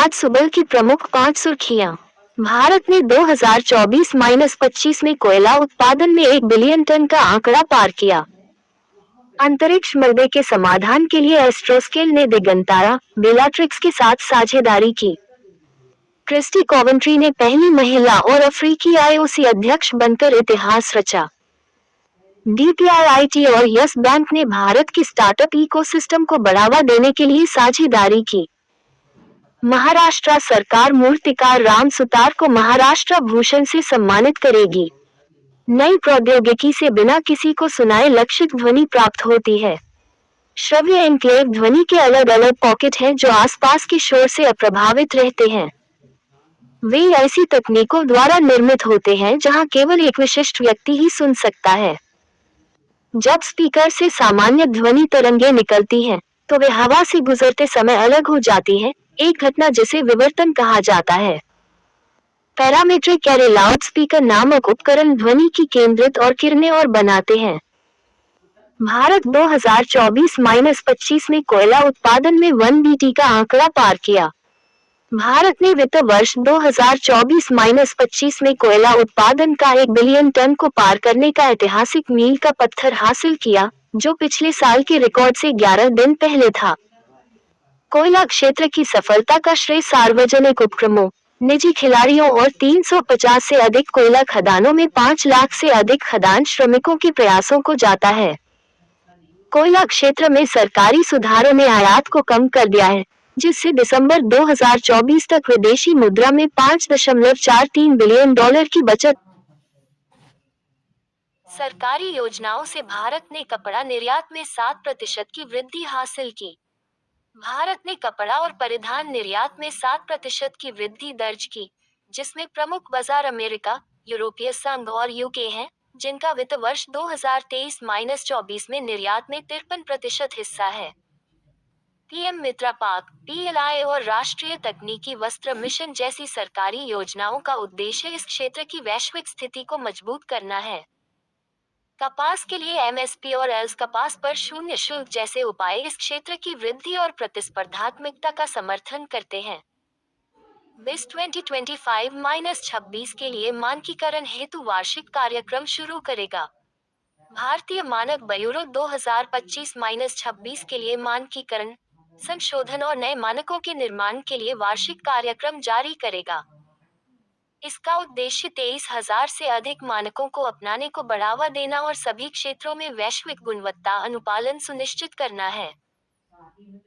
आज सुबह की प्रमुख 5 सुर्खियां। भारत ने 2024-25 में कोयला उत्पादन में 1 बिलियन टन का आंकड़ा पार किया। अंतरिक्ष मलबे के समाधान के लिए एस्ट्रोस्केल ने दिगंतारा, बेलाट्रिक्स के साथ साझेदारी की। क्रिस्टी कॉवेंट्री ने पहली महिला और अफ्रीकी आईओसी अध्यक्ष बनकर इतिहास रचा। डीपीआईआईटी और यस बैंक ने भारत की स्टार्टअप इकोसिस्टम को बढ़ावा देने के लिए साझेदारी की। महाराष्ट्र सरकार मूर्तिकार राम सुतार को महाराष्ट्र भूषण से सम्मानित करेगी। नई प्रौद्योगिकी से बिना किसी को सुनाए लक्षित ध्वनि प्राप्त होती है। श्रव्य एन्क्लेव ध्वनि के अलग अलग पॉकेट हैं जो आसपास के शोर से अप्रभावित रहते हैं। वे ऐसी तकनीकों द्वारा निर्मित होते हैं जहां केवल एक विशिष्ट व्यक्ति ही सुन सकता है। जब स्पीकर से सामान्य ध्वनि तरंगें निकलती हैं, तो वे हवा से गुजरते समय अलग हो जाती हैं, एक घटना जिसे विवर्तन कहा जाता है। पैरामीट्रिक एरे लाउडस्पीकर नामक उपकरण ध्वनि की केंद्रित और किरणें और बनाते हैं। भारत 2024-25 में कोयला उत्पादन में 1 BT का आंकड़ा पार किया। भारत ने वित्त वर्ष 2024-25 में कोयला उत्पादन का 1 बिलियन टन को पार करने का ऐतिहासिक मील का पत्थर हासिल किया, जो पिछले साल के रिकॉर्ड से 11 दिन पहले था। कोयला क्षेत्र की सफलता का श्रेय सार्वजनिक उपक्रमों, निजी खिलाड़ियों और 350 से अधिक कोयला खदानों में 5 लाख से अधिक खदान श्रमिकों के प्रयासों को जाता है। कोयला क्षेत्र में सरकारी सुधारों ने आयात को कम कर दिया है, जिससे दिसंबर 2024 तक विदेशी मुद्रा में $5.43 बिलियन की बचत। सरकारी योजनाओं से भारत ने कपड़ा निर्यात में 7% की वृद्धि हासिल की। भारत ने कपड़ा और परिधान निर्यात में 7% की वृद्धि दर्ज की, जिसमें प्रमुख बाजार अमेरिका, यूरोपीय संघ और यूके हैं, जिनका वित्त वर्ष 2023-24 में निर्यात में 53% हिस्सा है। पीएम मित्रा पार्क, पीएलआई और राष्ट्रीय तकनीकी वस्त्र मिशन जैसी सरकारी योजनाओं का उद्देश्य इस क्षेत्र की वैश्विक स्थिति को मजबूत करना है। कपास के लिए एमएसपी और एल्स कपास पर शून्य शुल्क जैसे उपाय इस क्षेत्र की वृद्धि और प्रतिस्पर्धात्मकता का समर्थन करते हैं। बिस 2025-26 के लिए मानकीकरण हेतु वार्षिक कार्यक्रम शुरू करेगा। भारतीय मानक ब्यूरो 2025-26 के लिए मानकीकरण, संशोधन और नए मानकों के निर्माण के लिए वार्षिक कार्यक्रम जारी करेगा। इसका उद्देश्य 23,000 से अधिक मानकों को अपनाने को बढ़ावा देना और सभी क्षेत्रों में वैश्विक गुणवत्ता अनुपालन सुनिश्चित करना है।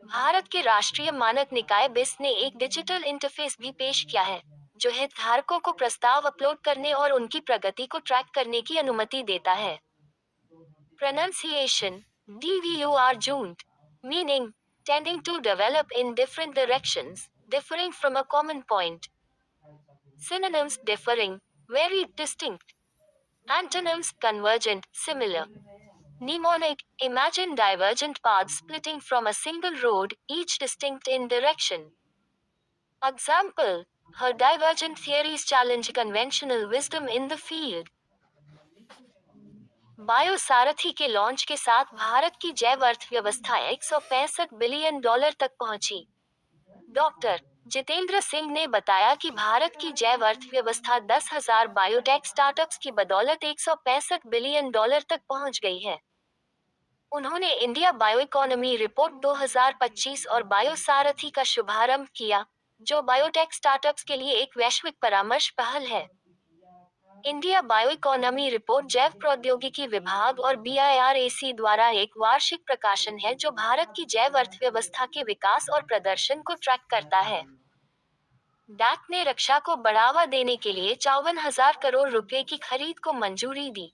भारत के राष्ट्रीय मानक निकाय बिस ने एक डिजिटल इंटरफेस भी पेश किया है, जो हितधारकों को प्रस्ताव अपलोड करने और उनकी प्रगति को ट्रैक करने की अनुमति देता है। Pronunciation: DVUR joint. Meaning: tending to develop in different directions, differing from a common point. Synonyms: differing, very distinct. Antonyms: convergent, similar. Mnemonic: imagine divergent paths splitting from a single road, each distinct in direction. Example: her divergent theories challenge conventional wisdom in the field. बायोसारथी के launch के साथ भारत की जैव अर्थव्यवस्था $165 billion तक पहुंची। Doctor Jitendra Singh ने बताया कि भारत की जैव अर्थव्यवस्था 10,000 बायोटेक स्टार्टअप्स की बदौलत $165 बिलियन तक पहुंच गई है। उन्होंने इंडिया बायो इकोनॉमी रिपोर्ट 2025 और बायोसारथी का शुभारंभ किया, जो बायोटेक स्टार्टअप्स के लिए एक वैश्विक परामर्श पहल है। इंडिया बायो इकोनॉमी रिपोर्ट जैव प्रौद्योगिकी विभाग और BIRAC द्वारा एक वार्षिक प्रकाशन है जो भारत की जैव अर्थव्यवस्था के विकास और प्रदर्शन को ट्रैक करता है। डैक ने रक्षा को बढ़ावा देने के लिए 54,000 करोड़ रुपए की खरीद को मंजूरी दी।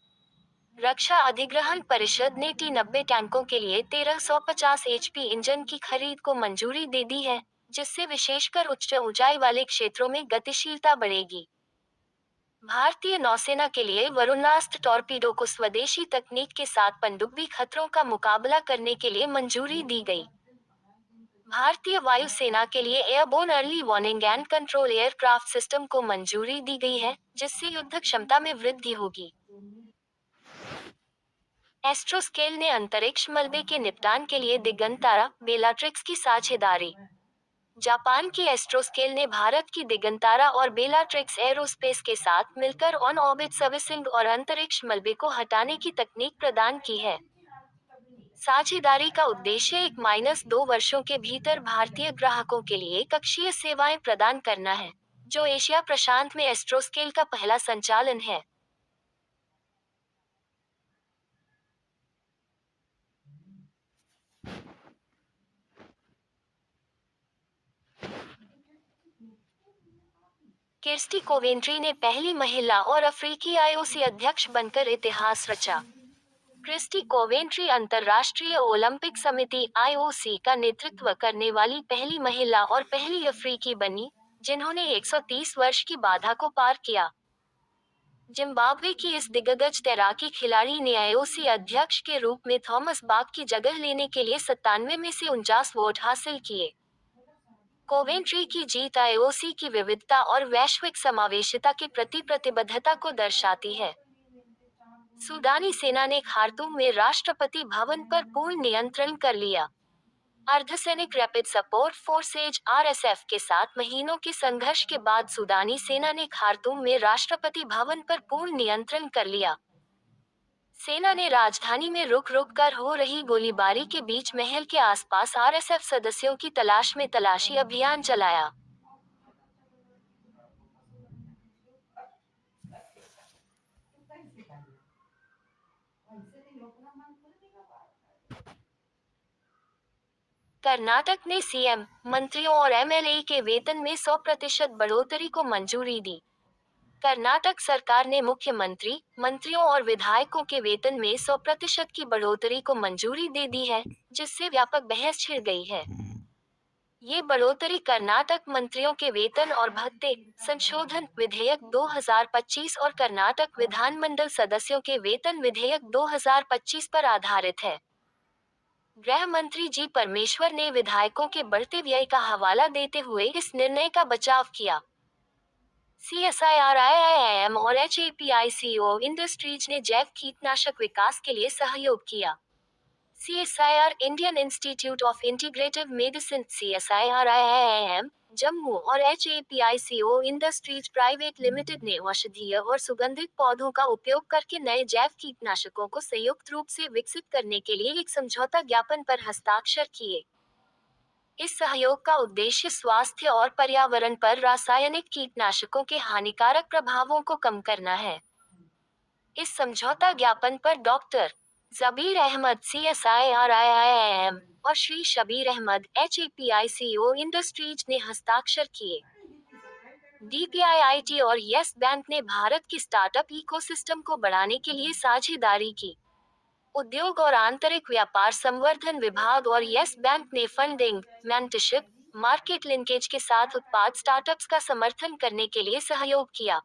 रक्षा अधिग्रहण परिषद ने T-90 टैंकों के लिए 1350 HP इंजन की खरीद को मंजूरी दे दी है, जिससे विशेषकर उच्च ऊंचाई वाले क्षेत्रों में गतिशीलता बढ़ेगी। भारतीय नौसेना के लिए वरुणास्त्र टॉर्पीडो को स्वदेशी तकनीक के साथ पनडुब्बी खतरों का मुकाबला करने के लिए मंजूरी दी गई। भारतीय वायुसेना के लिए airborne early warning and control aircraft system को मंजूरी दी गई है, जिससे युद्ध क्षमता में वृद्धि होगी। एस्ट्रोस्केल ने अंतरिक्ष मलबे के निपटान के लिए दिगंतारा, बेलाट्रिक्स की साझेदारी। जापान की एस्ट्रोस्केल ने भारत की दिगंतारा और बेलाट्रिक्स एरोस्पेस के साथ मिलकर ऑन ऑर्बिट सर्विसिंग और अंतरिक्ष मलबे को हटाने की तकनीक प्रदान की है। साझेदारी का उद्देश्य 1-2 वर्षों के भीतर भारतीय ग्राहकों के लिए कक्षीय सेवाएं प्रदान करना है, जो एशिया प्रशांत में एस्ट्रोस्केल का पहला संचालन है। किर्स्टी कोवेंट्री ने पहली महिला और अफ्रीकी आईओसी अध्यक्ष बनकर इतिहास रचा। क्रिस्टी कोवेंट्री अंतर्राष्ट्रीय ओलंपिक समिति (आईओसी) का नेतृत्व करने वाली पहली महिला और पहली अफ्रीकी बनी, जिन्होंने 130 वर्ष की बाधा को पार किया। जिम्बाब्वे की इस दिग्गज तैराकी खिलाड़ी ने आईओसी अध्यक्ष के रूप में थॉमस बाक की जगह लेने के लिए 97 में से 49 वोट हासिल किए। कोवेंट्री की जीत आईओसी की विविधता और वैश्विक समावेशिता के प्रति प्रतिबद्धता को दर्शाती है। सूडानी सेना ने खार्तूम में राष्ट्रपति भवन पर पूर्ण नियंत्रण कर लिया। अर्धसैनिक रैपिड सपोर्ट फोर्सेज (आरएसएफ) के 7 महीनों के संघर्ष के बाद सूडानी सेना ने खार्तूम में राष्ट्रपति भवन पर पूर्ण नियंत्रण कर लिया। सेना ने राजधानी में रुक रुक कर हो रही गोलीबारी के बीच महल के आसपास आरएसएफ सदस्यों की तलाश में तलाशी अभियान चलाया। कर्नाटक ने सीएम, मंत्रियों और एमएलए के वेतन में 100% बढ़ोतरी को मंजूरी दी। कर्नाटक सरकार ने मुख्यमंत्री, मंत्रियों और विधायकों के वेतन में 100% की बढ़ोतरी को मंजूरी दे दी है, जिससे व्यापक बहस छिड़ गई है। ये बढ़ोतरी कर्नाटक मंत्रियों के वेतन और भत्ते संशोधन विधेयक 2025 और कर्नाटक विधानमंडल सदस्यों के वेतन विधेयक 2025 पर आधारित है। गृह मंत्री जी परमेश्वर ने विधायकों के बढ़ते व्यय का हवाला देते हुए इस निर्णय का बचाव किया। CSIR-IIM और HAPICO इंडस्ट्रीज ने जैव कीटनाशक विकास के लिए सहयोग किया। CSIR Indian institute of integrative medicine CSIR-IIM Jammu और HAPICO इंडस्ट्रीज प्राइवेट लिमिटेड ने औषधीय और सुगंधित पौधों का उपयोग करके नए जैव कीटनाशकों को संयुक्त रूप से विकसित करने के लिए एक समझौता ज्ञापन पर हस्ताक्षर किए। इस सहयोग का उद्देश्य स्वास्थ्य और पर्यावरण पर रासायनिक कीटनाशकों के हानिकारक प्रभावों को कम करना है। इस समझौता ज्ञापन पर डॉक्टर जबीर अहमद CSIR-IIM और श्री शबीर अहमद HAPICO इंडस्ट्रीज ने हस्ताक्षर किए। DPIIT और यस बैंक ने भारत की स्टार्टअप इकोसिस्टम को बढ़ाने के लिए साझेदारी की। उद्योग और आंतरिक व्यापार संवर्धन विभाग और यस बैंक ने फंडिंग, मेंटरशिप, मार्केट लिंकेज के साथ उत्पाद स्टार्टअप्स का समर्थन करने के लिए सहयोग किया।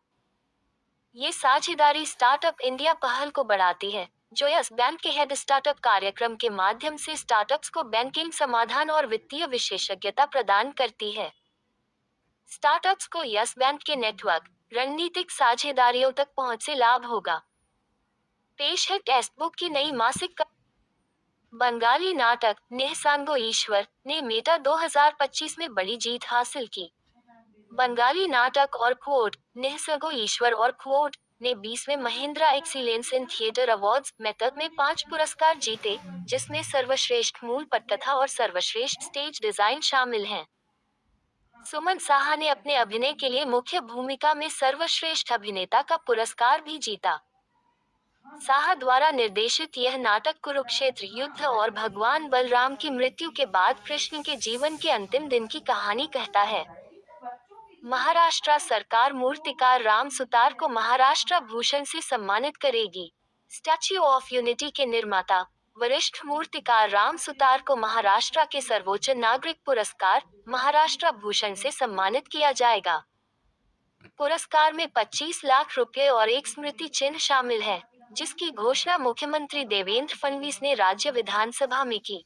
ये साझेदारी स्टार्टअप इंडिया पहल को बढ़ाती है, जो यस बैंक के हेड स्टार्टअप कार्यक्रम के माध्यम से स्टार्टअप्स को बैंकिंग समाधान और वित्तीय विशेषज्ञता प्रदान करती है। स्टार्टअप्स को यस बैंक के नेटवर्क, रणनीतिक साझेदारियों तक पहुंच से लाभ होगा। पेश है टेक्स्ट बुक की नई मासिक बंगाली नाटक निहसांगो ईश्वर ने मेटा 2025 में बड़ी जीत हासिल की। बंगाली नाटक और क्वोट निहसांगो ईश्वर और क्वोट ने 20वें Mahindra excellence in theatre awards method में 5 पुरस्कार जीते, जिसमें सर्वश्रेष्ठ मूल पटकथा और सर्वश्रेष्ठ स्टेज डिजाइन शामिल हैं। सुमन साहा ने अपने अभिनय के लिए मुख्य भूमिका में सर्वश्रेष्ठ अभिनेता का पुरस्कार भी जीता। साहा द्वारा निर्देशित यह नाटक कुरुक्षेत्र युद्ध और भगवान बलराम की मृत्यु के बाद कृष्ण के जीवन के अंतिम दिन की कहानी कहता है। महाराष्ट्र सरकार मूर्तिकार राम सुतार को महाराष्ट्र भूषण से सम्मानित करेगी। स्टैच्यू ऑफ यूनिटी के निर्माता, वरिष्ठ मूर्तिकार राम सुतार को महाराष्ट्र के सर्वोच्च नागरिक पुरस्कार, महाराष्ट्र भूषण से सम्मानित किया जाएगा। पुरस्कार में 25 लाख रुपए और एक स्मृति चिन्ह शामिल है, जिसकी घोषणा मुख्यमंत्री देवेंद्र फडणवीस ने राज्य विधानसभा में की।